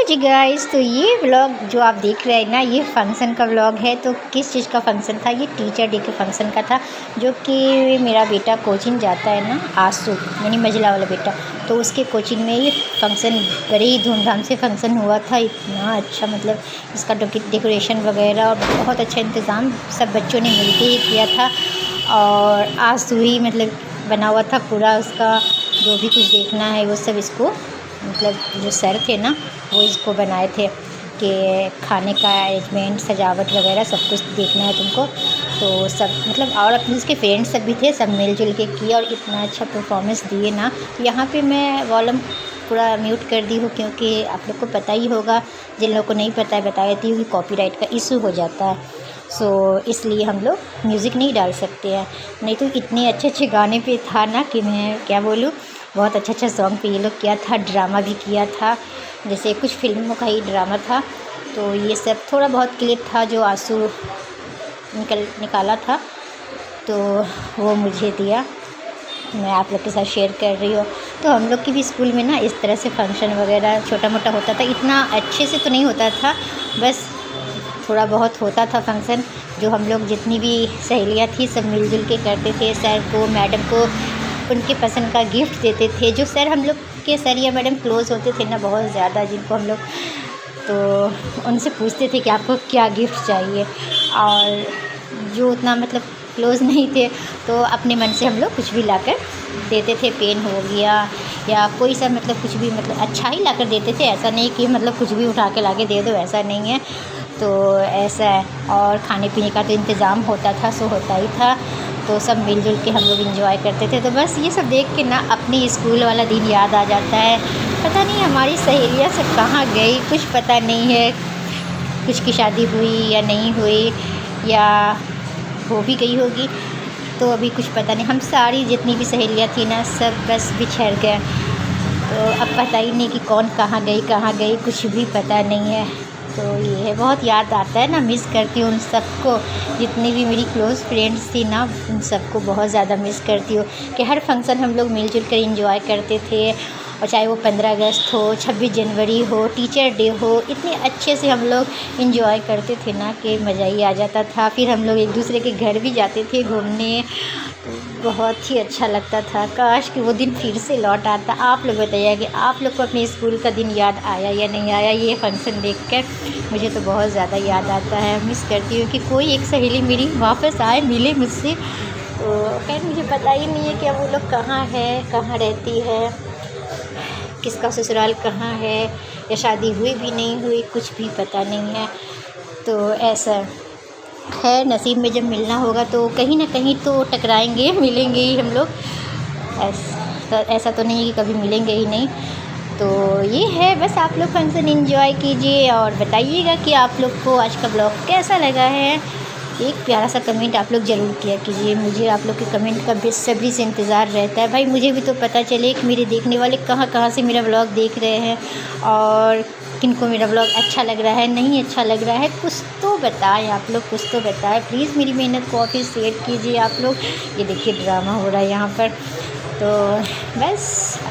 जी guys, तो ये vlog जो आप देख रहे हैं ना, ये फंक्शन का व्लॉग है। तो किस चीज़ का फंक्शन था? ये टीचर डे के फंक्शन का था, जो कि मेरा बेटा कोचिंग जाता है ना, आसू यानी मझला वाला बेटा। तो उसके कोचिंग में ये फंक्शन बड़े ही धूमधाम से फंक्शन हुआ था। इतना अच्छा, मतलब इसका डेकोरेशन वगैरह और बहुत अच्छा इंतज़ाम सब बच्चों ने मिलके ही किया था। और आसू ही मतलब बना हुआ था पूरा उसका, जो भी कुछ देखना है वो सब इसको, मतलब जो सर थे ना वो इसको बनाए थे कि खाने का अरेंजमेंट, सजावट वगैरह सब कुछ देखना है तुमको। तो सब मतलब, और अपने उसके फ्रेंड्स सब भी थे, सब मिलजुल के किए और इतना अच्छा परफॉर्मेंस दिए ना। यहाँ पे मैं वॉल्यूम पूरा म्यूट कर दी हूँ, क्योंकि आप लोग को पता ही होगा, जिन लोगों को नहीं पता है बता देती हूँ कि कॉपीराइट का इशू हो जाता है। सो इसलिए हम लोग म्यूज़िक नहीं डाल सकते हैं। नहीं तो इतने अच्छे अच्छे गाने पे था ना कि मैं क्या बोलूँ, बहुत अच्छा अच्छा सॉन्ग पे ये लोग किया था। ड्रामा भी किया था, जैसे कुछ फिल्मों का ही ड्रामा था। तो ये सब थोड़ा बहुत क्लिप था जो आंसू निकाला था, तो वो मुझे दिया, मैं आप लोग के साथ शेयर कर रही हूँ। तो हम लोग की भी स्कूल में ना इस तरह से फंक्शन वगैरह छोटा मोटा होता था। इतना अच्छे से तो नहीं होता था, बस थोड़ा बहुत होता था फंक्शन, जो हम लोग जितनी भी सहेलियाँ थी सब मिलजुल के करते थे। सर को, मैडम को उनके पसंद का गिफ्ट देते थे। जो सर, हम लोग के सर या मैडम क्लोज़ होते थे ना बहुत ज़्यादा, जिनको हम लोग, तो उनसे पूछते थे कि आपको क्या गिफ्ट चाहिए। और जो उतना मतलब क्लोज़ नहीं थे, तो अपने मन से हम लोग कुछ भी लाकर देते थे। पेन हो गया या कोई सा, मतलब कुछ भी, मतलब अच्छा ही लाकर देते थे। ऐसा नहीं कि मतलब कुछ भी उठा के लाके दे दो, ऐसा नहीं है। तो ऐसा है। और खाने पीने का तो इंतज़ाम होता था, सो होता ही था। तो सब मिलजुल के हम लोग एंजॉय करते थे। तो बस ये सब देख के ना अपनी स्कूल वाला दिन याद आ जाता है। पता नहीं हमारी सहेलियाँ सब कहाँ गई, कुछ पता नहीं है। कुछ की शादी हुई या नहीं हुई, या हो भी गई होगी, तो अभी कुछ पता नहीं। हम सारी जितनी भी सहेलियाँ थी ना, सब बस बिछड़ गए। तो अब पता ही नहीं कि कौन कहाँ गई, कुछ भी पता नहीं है। तो ये है, बहुत याद आता है ना, मिस करती हूँ उन सबको। जितनी भी मेरी क्लोज़ फ्रेंड्स थी ना, उन सबको बहुत ज़्यादा मिस करती हूँ कि हर फंक्शन हम लोग मिलजुल कर एंजॉय करते थे। और चाहे वो 15 अगस्त हो, 26 जनवरी हो, टीचर डे हो, इतने अच्छे से हम लोग एंजॉय करते थे ना कि मज़ा ही आ जाता था। फिर हम लोग एक दूसरे के घर भी जाते थे घूमने, बहुत ही अच्छा लगता था। काश कि वो दिन फिर से लौट आता। आप लोग बताइए कि आप लोग को अपने स्कूल का दिन याद आया या नहीं आया। ये फंक्शन देखकर मुझे तो बहुत ज़्यादा याद आता है। मिस करती हूँ कि कोई एक सहेली मेरी वापस आए, मिले मुझसे। तो खैर मुझे पता ही नहीं है कि अब वो लोग कहाँ है, कहाँ रहती है, किसका ससुराल कहाँ है, या शादी हुई भी नहीं हुई, कुछ भी पता नहीं है। तो ऐसा है, नसीब में जब मिलना होगा तो कहीं ना कहीं तो टकराएंगे, मिलेंगे ही हम लोग। ऐसा तो नहीं है कि कभी मिलेंगे ही नहीं। तो ये है, बस आप लोग फंक्शन एंजॉय कीजिए और बताइएगा कि आप लोग को आज का ब्लॉग कैसा लगा है। एक प्यारा सा कमेंट आप लोग ज़रूर किया कीजिए। मुझे आप लोग के कमेंट का बेसब्री से इंतज़ार रहता है भाई। मुझे भी तो पता चले कि मेरे देखने वाले कहाँ कहाँ से मेरा ब्लॉग देख रहे हैं, और किनको मेरा ब्लॉग अच्छा लग रहा है, नहीं अच्छा लग रहा है, कुछ तो बताएं आप लोग, कुछ तो बताएं प्लीज़। मेरी मेहनत को अप्रिशिएट कीजिए आप लोग। ये देखिए ड्रामा हो रहा है यहाँ पर। तो बस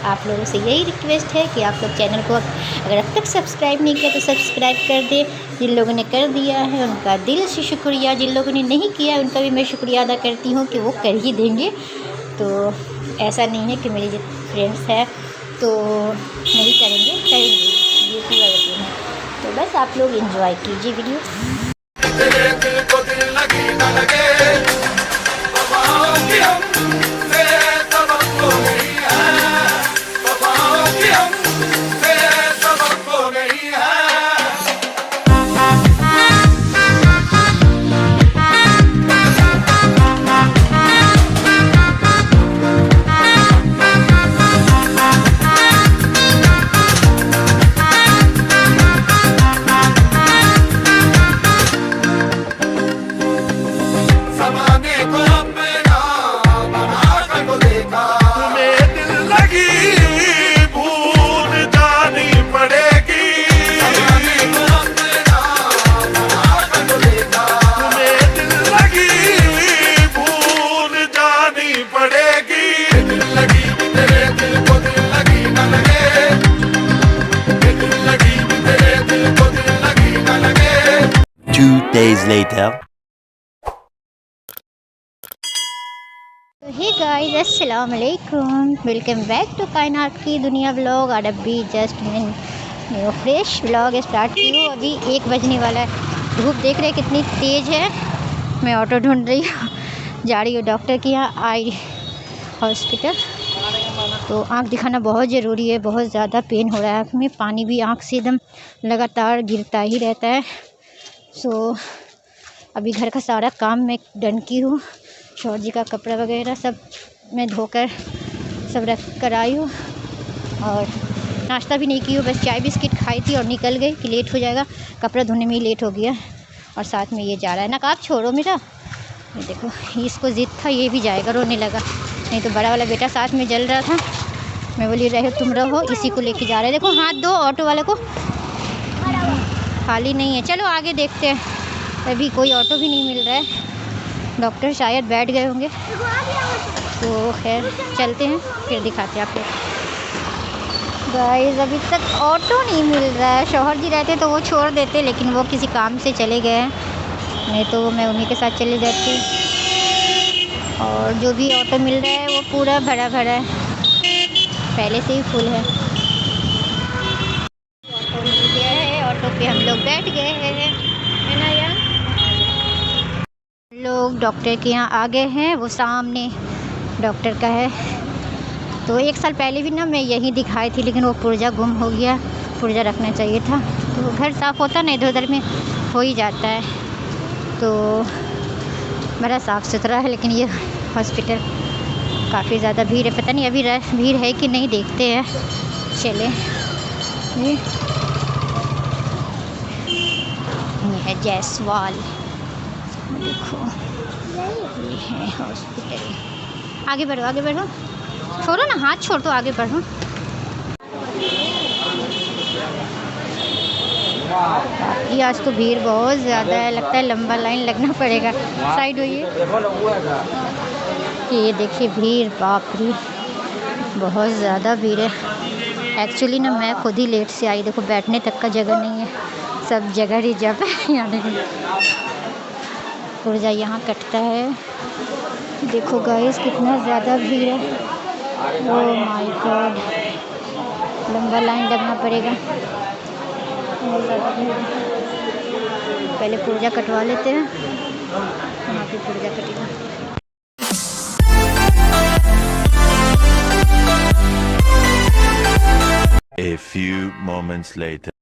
आप लोगों से यही रिक्वेस्ट है कि आप लोग चैनल को अगर अब तक सब्सक्राइब नहीं किया तो सब्सक्राइब कर दें। जिन लोगों ने कर दिया है उनका दिल से शुक्रिया, जिन लोगों ने नहीं किया उनका भी मैं शुक्रिया अदा करती हूँ कि वो कर ही देंगे। तो ऐसा नहीं है कि मेरी जो फ्रेंड्स है तो नहीं करेंगे, करेंगे, ये पूरा यकीन है। तो बस आप लोग एंजॉय कीजिए video. days later. Hey guys, अस्सलाम वालेकुम, वेलकम बैक टू कायनात की दुनिया व्लॉग। और अभी जस्ट मैं फ्रेश व्लॉग स्टार्ट की हूँ। अभी 1 बजने वाला है। धूप देख रहे कितनी तेज़ है। मैं ऑटो ढूंढ रही हूँ, जा रही हूँ डॉक्टर के यहाँ, आई हॉस्पिटल। तो आँख दिखाना बहुत ज़रूरी है, बहुत ज़्यादा पेन हो रहा है आँख में। पानी भी आँख से एकदम लगातार गिरता ही रहता है। सो अभी घर का सारा काम मैं डन की हूँ। शौहर जी का कपड़ा वगैरह सब मैं धोकर सब रख कर आई हूँ। और नाश्ता भी नहीं की हूँ, बस चाय बिस्किट खाई थी और निकल गई कि लेट हो जाएगा। कपड़ा धोने में ही लेट हो गया। और साथ में ये जा रहा है ना, आप छोड़ो मेरा। ये देखो, इसको ज़िद था, ये भी जाएगा, रोने लगा। नहीं तो बड़ा वाला बेटा साथ में जल रहा था। मैं बोली रहे तुम रहो, इसी को लेके जा रहे हैं। देखो हाथ दो ऑटो वाले को, खाली नहीं है। चलो आगे देखते हैं। अभी कोई ऑटो भी नहीं मिल रहा है। डॉक्टर शायद बैठ गए होंगे, तो खैर चलते हैं, फिर दिखाते हैं आप लोग। गाइस अभी तक ऑटो नहीं मिल रहा है। शौहर जी रहते तो वो छोड़ देते, लेकिन वो किसी काम से चले गए हैं, नहीं तो मैं उन्हीं के साथ चले जाती। और जो भी ऑटो मिल रहा है वो पूरा भरा भरा है, पहले से ही फुल है। ऑटो मिल गया है, ऑटो पे हम लोग बैठ गए हैं, है ना यार। लोग डॉक्टर के यहाँ आ गए हैं, वो सामने डॉक्टर का है। तो 1 साल पहले भी ना मैं यहीं दिखाई थी, लेकिन वो पुर्जा गुम हो गया। पुर्जा रखना चाहिए था, तो घर साफ़ होता ना, इधर उधर में हो ही जाता है। तो बड़ा साफ़ सुथरा है, लेकिन ये हॉस्पिटल काफ़ी ज़्यादा भीड़ है। पता नहीं अभी भीड़ है कि नहीं, देखते हैं। चले, ये है जायसवाल, देखो ये है हॉस्पिटल। आगे बढ़ो, आगे बढ़ो, छोड़ो ना, हाथ छोड़ दो, आगे बढ़ो। ये आज तो भीड़ बहुत ज़्यादा है, लगता है लंबा लाइन लगना पड़ेगा। साइड होइए। ये देखिए भीड़, बाप रे, बहुत ज़्यादा भीड़ है। एक्चुअली ना मैं खुद ही लेट से आई। देखो बैठने तक का जगह नहीं है, सब जगह रिजर्व है। यहाँ देखो पुर्जा यहाँ कटता है। देखो गाइस कितना ज़्यादा भीड़ है। ओह माय गॉड, लंबा लाइन लगना पड़ेगा, बहुत ज़्यादा भीड़ है। पहले पुर्जा कटवा लेते हैं, वहाँ पे पुर्जा कटेगा। A few moments later.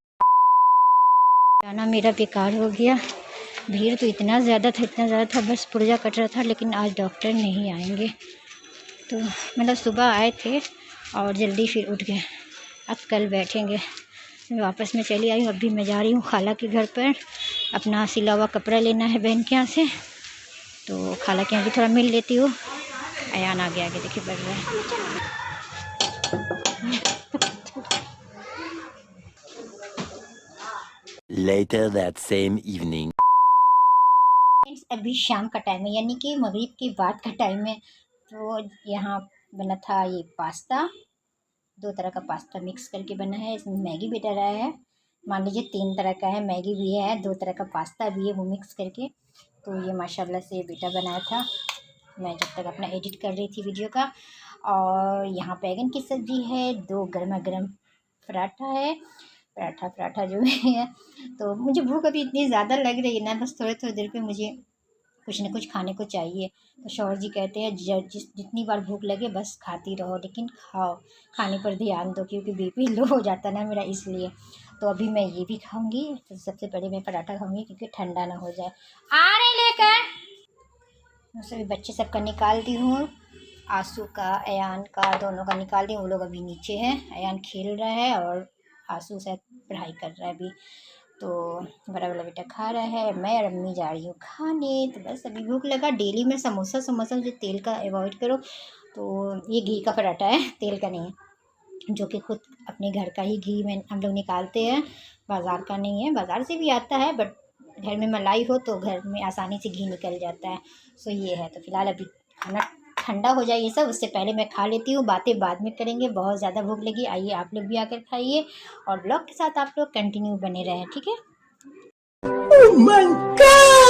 जाना मेरा बेकार हो गया। भीड़ तो इतना ज़्यादा था, इतना ज़्यादा था, बस पुर्जा कट रहा था। लेकिन आज डॉक्टर नहीं आएंगे, तो मतलब सुबह आए थे और जल्दी फिर उठ गए। अब कल बैठेंगे। मैं वापस में चली आई हूँ। अभी मैं जा रही हूँ खाला के घर पर, अपना सिला हुआ कपड़ा लेना है बहन के यहाँ से। तो खाला के यहाँ भी थोड़ा मिल लेती हूँ। अयान आगे आगे देखिए बढ़ रहा है। Later that same evening. अभी शाम का टाइम है, यानी कि मगरिब के बाद का टाइम है। तो यहाँ बना था ये पास्ता, 2 तरह का पास्ता मिक्स करके बना है। इसमें मैगी भी डला है, मान लीजिए 3 तरह का है। मैगी भी है, 2 तरह का पास्ता भी है, वो मिक्स करके। तो ये माशाल्लाह से बेटा बनाया था, मैं जब तक अपना एडिट कर रही थी वीडियो का। और यहाँ बैगन की सब्ज़ी है, 2 गर्मा गर्म पराठा है, पराठा जो है। तो मुझे भूख अभी इतनी ज़्यादा लग रही है ना, बस थोड़ी थोड़ी देर पे मुझे कुछ न कुछ खाने को चाहिए। तो शौहर जी कहते हैं जितनी बार भूख लगे बस खाती रहो, लेकिन खाओ, खाने पर ध्यान दो, क्योंकि बीपी लो हो जाता ना मेरा, इसलिए। तो अभी मैं ये भी खाऊंगी। तो सबसे पहले मैं पराठा खाऊंगी, क्योंकि ठंडा ना हो जाए। आ रहे लेकर सभी बच्चे सबका निकालती हूँ, आंसू का, अयान का, दोनों का निकाल दी। वो लोग अभी नीचे हैं, अयान खेल रहा है और आंसू शायद पढ़ाई कर रहा है अभी। तो बड़ा वाला बेटा खा रहा है, मैं और अम्मी जा रही हूँ खाने। तो बस अभी भूख लगा। डेली में समोसा जो तेल का अवॉइड करो। तो ये घी का पराठा है, तेल का नहीं है, जो कि खुद अपने घर का ही घी में हम लोग निकालते हैं, बाज़ार का नहीं है। बाज़ार से भी आता है, बट घर में मलाई हो तो घर में आसानी से घी निकल जाता है। सो ये है। तो फिलहाल अभी खाना ठंडा हो जाए ये सब, उससे पहले मैं खा लेती हूँ। बातें बाद में करेंगे, बहुत ज़्यादा भूख लगी। आइए आप लोग भी आकर खाइए, और ब्लॉग के साथ आप लोग कंटिन्यू बने रहें, ठीक है। Oh my God!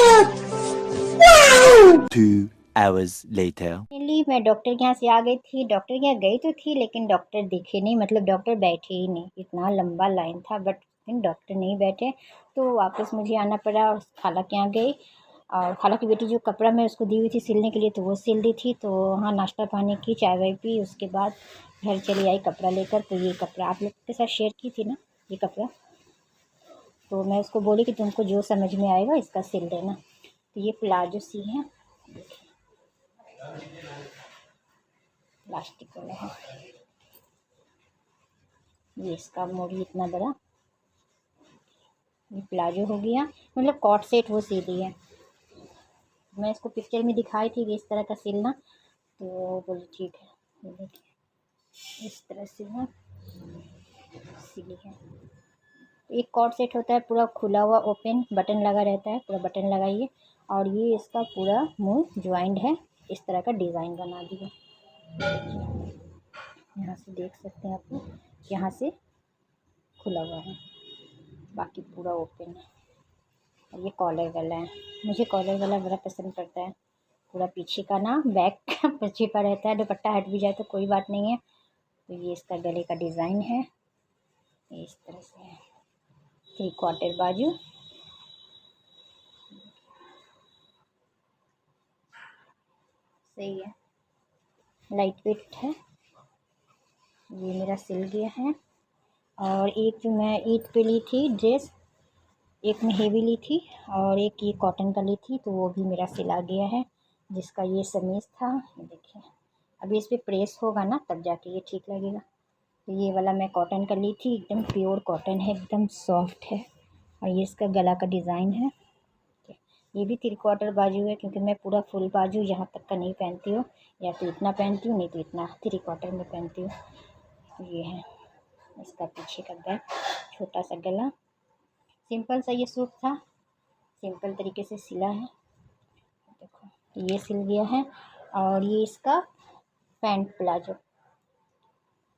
2 hours later. Finally मैं डॉक्टर के यहाँ से आ गई थी। डॉक्टर के यहाँ गई तो थी लेकिन डॉक्टर दिखे नहीं, मतलब डॉक्टर बैठे ही नहीं। इतना लंबा लाइन था बट लेकिन डॉक्टर नहीं बैठे, तो वापस मुझे आना पड़ा और खाला के यहाँ गई। और खाला की बेटी जो कपड़ा मैं उसको दी हुई थी सिलने के लिए तो वो सिल दी थी। तो वहाँ नाश्ता पानी की, चाय वाय पी, उसके बाद घर चली आई कपड़ा लेकर। तो ये कपड़ा आप लोग के साथ शेयर की थी ना, ये कपड़ा। तो मैं उसको बोली कि तुमको जो समझ में आएगा इसका सिल देना। तो ये प्लाजो सी है, प्लास्टिक वाला है। ये इसका मोड़ी इतना बड़ा, ये प्लाजो हो गया, मतलब कॉट सेट वो सी दी है। मैं इसको पिक्चर में दिखाई थी कि इस तरह का सिलना, तो बोली ठीक है। ये देखिए इस तरह से ना सिली है। एक कॉट सेट होता है पूरा खुला हुआ, ओपन, बटन लगा रहता है, पूरा बटन लगाइए। और ये इसका पूरा मुंह ज्वाइंट है, इस तरह का डिज़ाइन बना दिया। यहाँ से देख सकते हैं आप लोग, यहाँ से खुला हुआ है, बाकी पूरा ओपन है। और ये कॉलर वाला है, मुझे कॉलर वाला बड़ा पसंद पड़ता है। पूरा पीछे का ना, बैक पीछे का रहता है, दुपट्टा हट भी जाए तो कोई बात नहीं है। तो ये इसका गले का डिज़ाइन है, ये इस तरह से है। 3/4 बाजू, सही है, लाइट वेट है। ये मेरा सिल गया है। और एक जो मैं ईद पे ली थी ड्रेस, एक में हेवी ली थी और एक ये कॉटन का ली थी, तो वो भी मेरा सिला गया है, जिसका ये समीज़ था। ये देखिए, अभी इस पर प्रेस होगा ना तब जाके ये ठीक लगेगा। तो ये वाला मैं कॉटन का ली थी, एकदम प्योर कॉटन है, एकदम सॉफ्ट है। और ये इसका गला का डिज़ाइन है। ये भी 3/4 बाजू है, क्योंकि मैं पूरा फुल बाजू यहाँ तक का नहीं पहनती हूँ, या तो इतना पहनती हूँ नहीं तो इतना 3/4 में पहनती हूँ। ये है इसका पीछे का बैक, छोटा सा गला, सिंपल सा ये सूट था, सिंपल तरीके से सिला है। देखो तो ये सिल गया है। और ये इसका पैंट प्लाजो,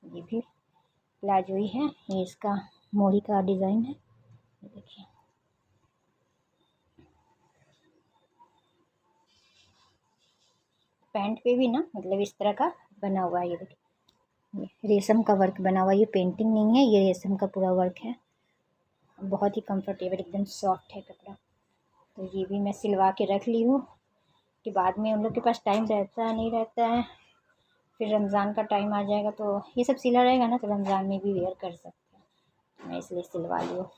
ये भी प्लाजो ही है। ये इसका मोड़ी का डिज़ाइन है, देखिए। पैंट पे भी ना मतलब इस तरह का बना हुआ है, ये देखिए, ये रेशम का वर्क बना हुआ है। ये पेंटिंग नहीं है, ये रेशम का पूरा वर्क है। बहुत ही कंफर्टेबल, एकदम सॉफ्ट है कपड़ा। तो ये भी मैं सिलवा के रख ली हूँ कि बाद में उन लोग के पास टाइम रहता है नहीं रहता है, फिर रमज़ान का टाइम आ जाएगा तो ये सब सिला रहेगा ना, तो रमज़ान में भी वेयर कर सकते हैं। तो मैं इसलिए सिलवा ली हूँ।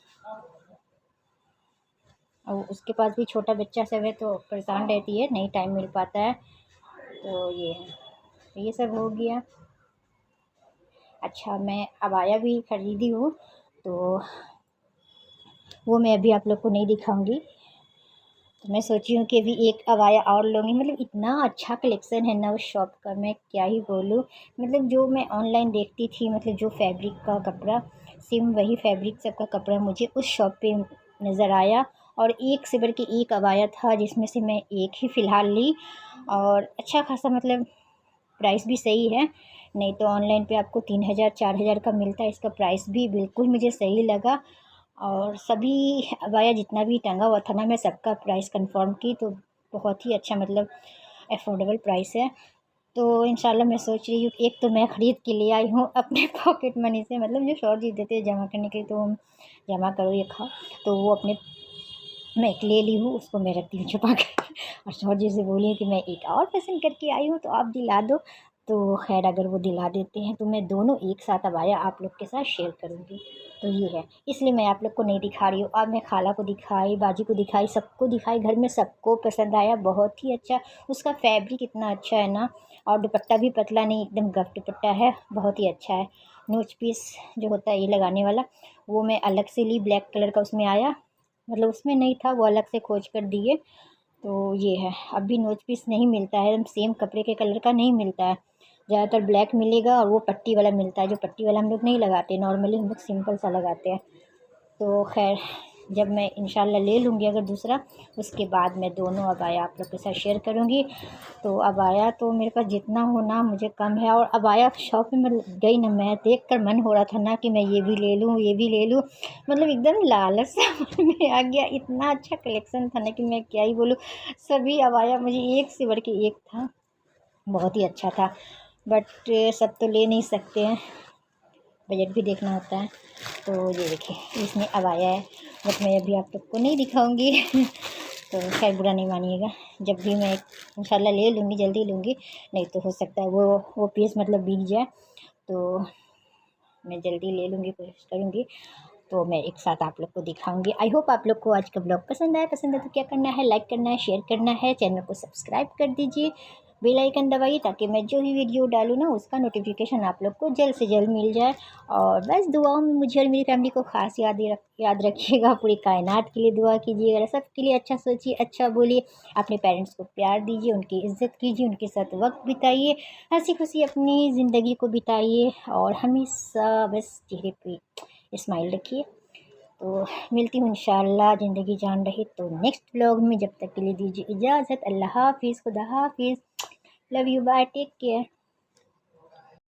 और उसके पास भी छोटा बच्चा सब है तो परेशान रहती है, नहीं टाइम मिल पाता है। तो ये है, तो ये सब हो गया। अच्छा, मैं अबाया भी ख़रीदी हूँ, तो वो मैं अभी आप लोग को नहीं दिखाऊंगी। तो मैं सोची हूँ कि अभी एक अबाया और लूँगी। मतलब इतना अच्छा कलेक्शन है ना उस शॉप का, मैं क्या ही बोलूँ। मतलब जो मैं ऑनलाइन देखती थी, मतलब जो फैब्रिक का कपड़ा, सेम वही फैब्रिक सब का कपड़ा मुझे उस शॉप पे नज़र आया। और एक से बढ़ के एक अबाया था, जिसमें से मैं एक ही फ़िलहाल ली। और अच्छा खासा मतलब प्राइस भी सही है, नहीं तो ऑनलाइन पे आपको 3,000 4,000 का मिलता है। इसका प्राइस भी बिल्कुल मुझे सही लगा। और सभी अबाया जितना भी टंगा हुआ था ना, मैं सबका प्राइस कंफर्म की, तो बहुत ही अच्छा मतलब अफोर्डेबल प्राइस है। तो इंशाल्लाह मैं सोच रही हूँ, एक तो मैं ख़रीद के ले आई हूँ अपने पॉकेट मनी से, मतलब जो शौहर जी देते हैं जमा करने के लिए, तो हम जमा करो ये खाओ, तो वो अपने मैं एक ले ली हूँ, उसको मैं रखती हूँ छुपा कर। और शौहर जी से बोली हूँ कि मैं एक और पसंद करके आई हूँ तो आप दिला दो। तो खैर अगर वो दिला देते हैं तो मैं दोनों एक साथ अबाया आप लोग के साथ शेयर करूँगी। तो ये है, इसलिए मैं आप लोग को नहीं दिखा रही हूँ। अब मैं खाला को दिखाई, बाजी को दिखाई, सबको दिखाई, घर में सबको पसंद आया, बहुत ही अच्छा। उसका फैब्रिक इतना अच्छा है ना, और दुपट्टा भी पतला नहीं, एकदम गफ दुपट्टा है, बहुत ही अच्छा है। नोच पीस जो होता है ये लगाने वाला, वो मैं अलग से ली, ब्लैक कलर का उसमें आया, मतलब उसमें नहीं था, वो अलग से खोज कर दिए। तो ये है, अभी नोच पीस नहीं मिलता है, एकदम सेम कपड़े के कलर का नहीं मिलता है। ज़्यादातर ब्लैक मिलेगा और वो पट्टी वाला मिलता है, जो पट्टी वाला हम लोग नहीं लगाते, नॉर्मली हम लोग सिंपल सा लगाते हैं। तो खैर जब मैं इंशाल्लाह ले लूँगी अगर दूसरा, उसके बाद मैं दोनों अबाया आप लोग के साथ शेयर करूँगी। तो अबाया तो मेरे पास जितना हो ना मुझे कम है। और अबाया शॉप में मैं गई ना, मैं देख कर मन हो रहा था ना कि मैं ये भी ले लूँ, ये भी ले लूँ। मतलब एकदम लालच सा मन में आ गया। इतना अच्छा कलेक्शन था ना कि मैं क्या ही बोलूँ। सभी अबाया मुझे एक से बढ़ के एक था, बहुत ही अच्छा था। बट सब तो ले नहीं सकते हैं, बजट भी देखना होता है। तो ये देखिए इसमें अबाया है, बट मैं अभी आप लोग को नहीं दिखाऊंगी तो खैर बुरा नहीं मानिएगा। जब भी मैं इंशाल्लाह ले लूँगी, जल्दी लूँगी, नहीं तो हो सकता है वो पीस मतलब बिक जाए। तो मैं जल्दी ले लूँगी, कोशिश करूँगी, तो मैं एक साथ आप लोग को दिखाऊंगी। आई होप आप लोग को आज का ब्लॉग पसंद आया। पसंद है तो क्या करना है, लाइक करना है, शेयर करना है, चैनल को सब्सक्राइब कर दीजिए, बेल आइकन दबाइए ताकि मैं जो भी वीडियो डालूँ ना उसका नोटिफिकेशन आप लोग को जल्द से जल्द मिल जाए। और बस दुआओं में मुझे और मेरी फैमिली को खास याद रखिएगा। पूरी कायनात के लिए दुआ कीजिएगा, सबके लिए अच्छा सोचिए, अच्छा बोलिए, अपने पेरेंट्स को प्यार दीजिए, उनकी इज़्ज़त कीजिए, उनके साथ वक्त बिताइए, हंसी खुशी अपनी ज़िंदगी को बिताइए और हमेशा बस चेहरे पे स्माइल रखिए। तो मिलती हूँ इंशाल्लाह, ज़िंदगी जान रही तो नेक्स्ट व्लॉग में। जब तक के लिए दीजिए इजाज़त। अल्लाह हाफ़िज़, खुदा हाफ़िज़, love you, bye, take care.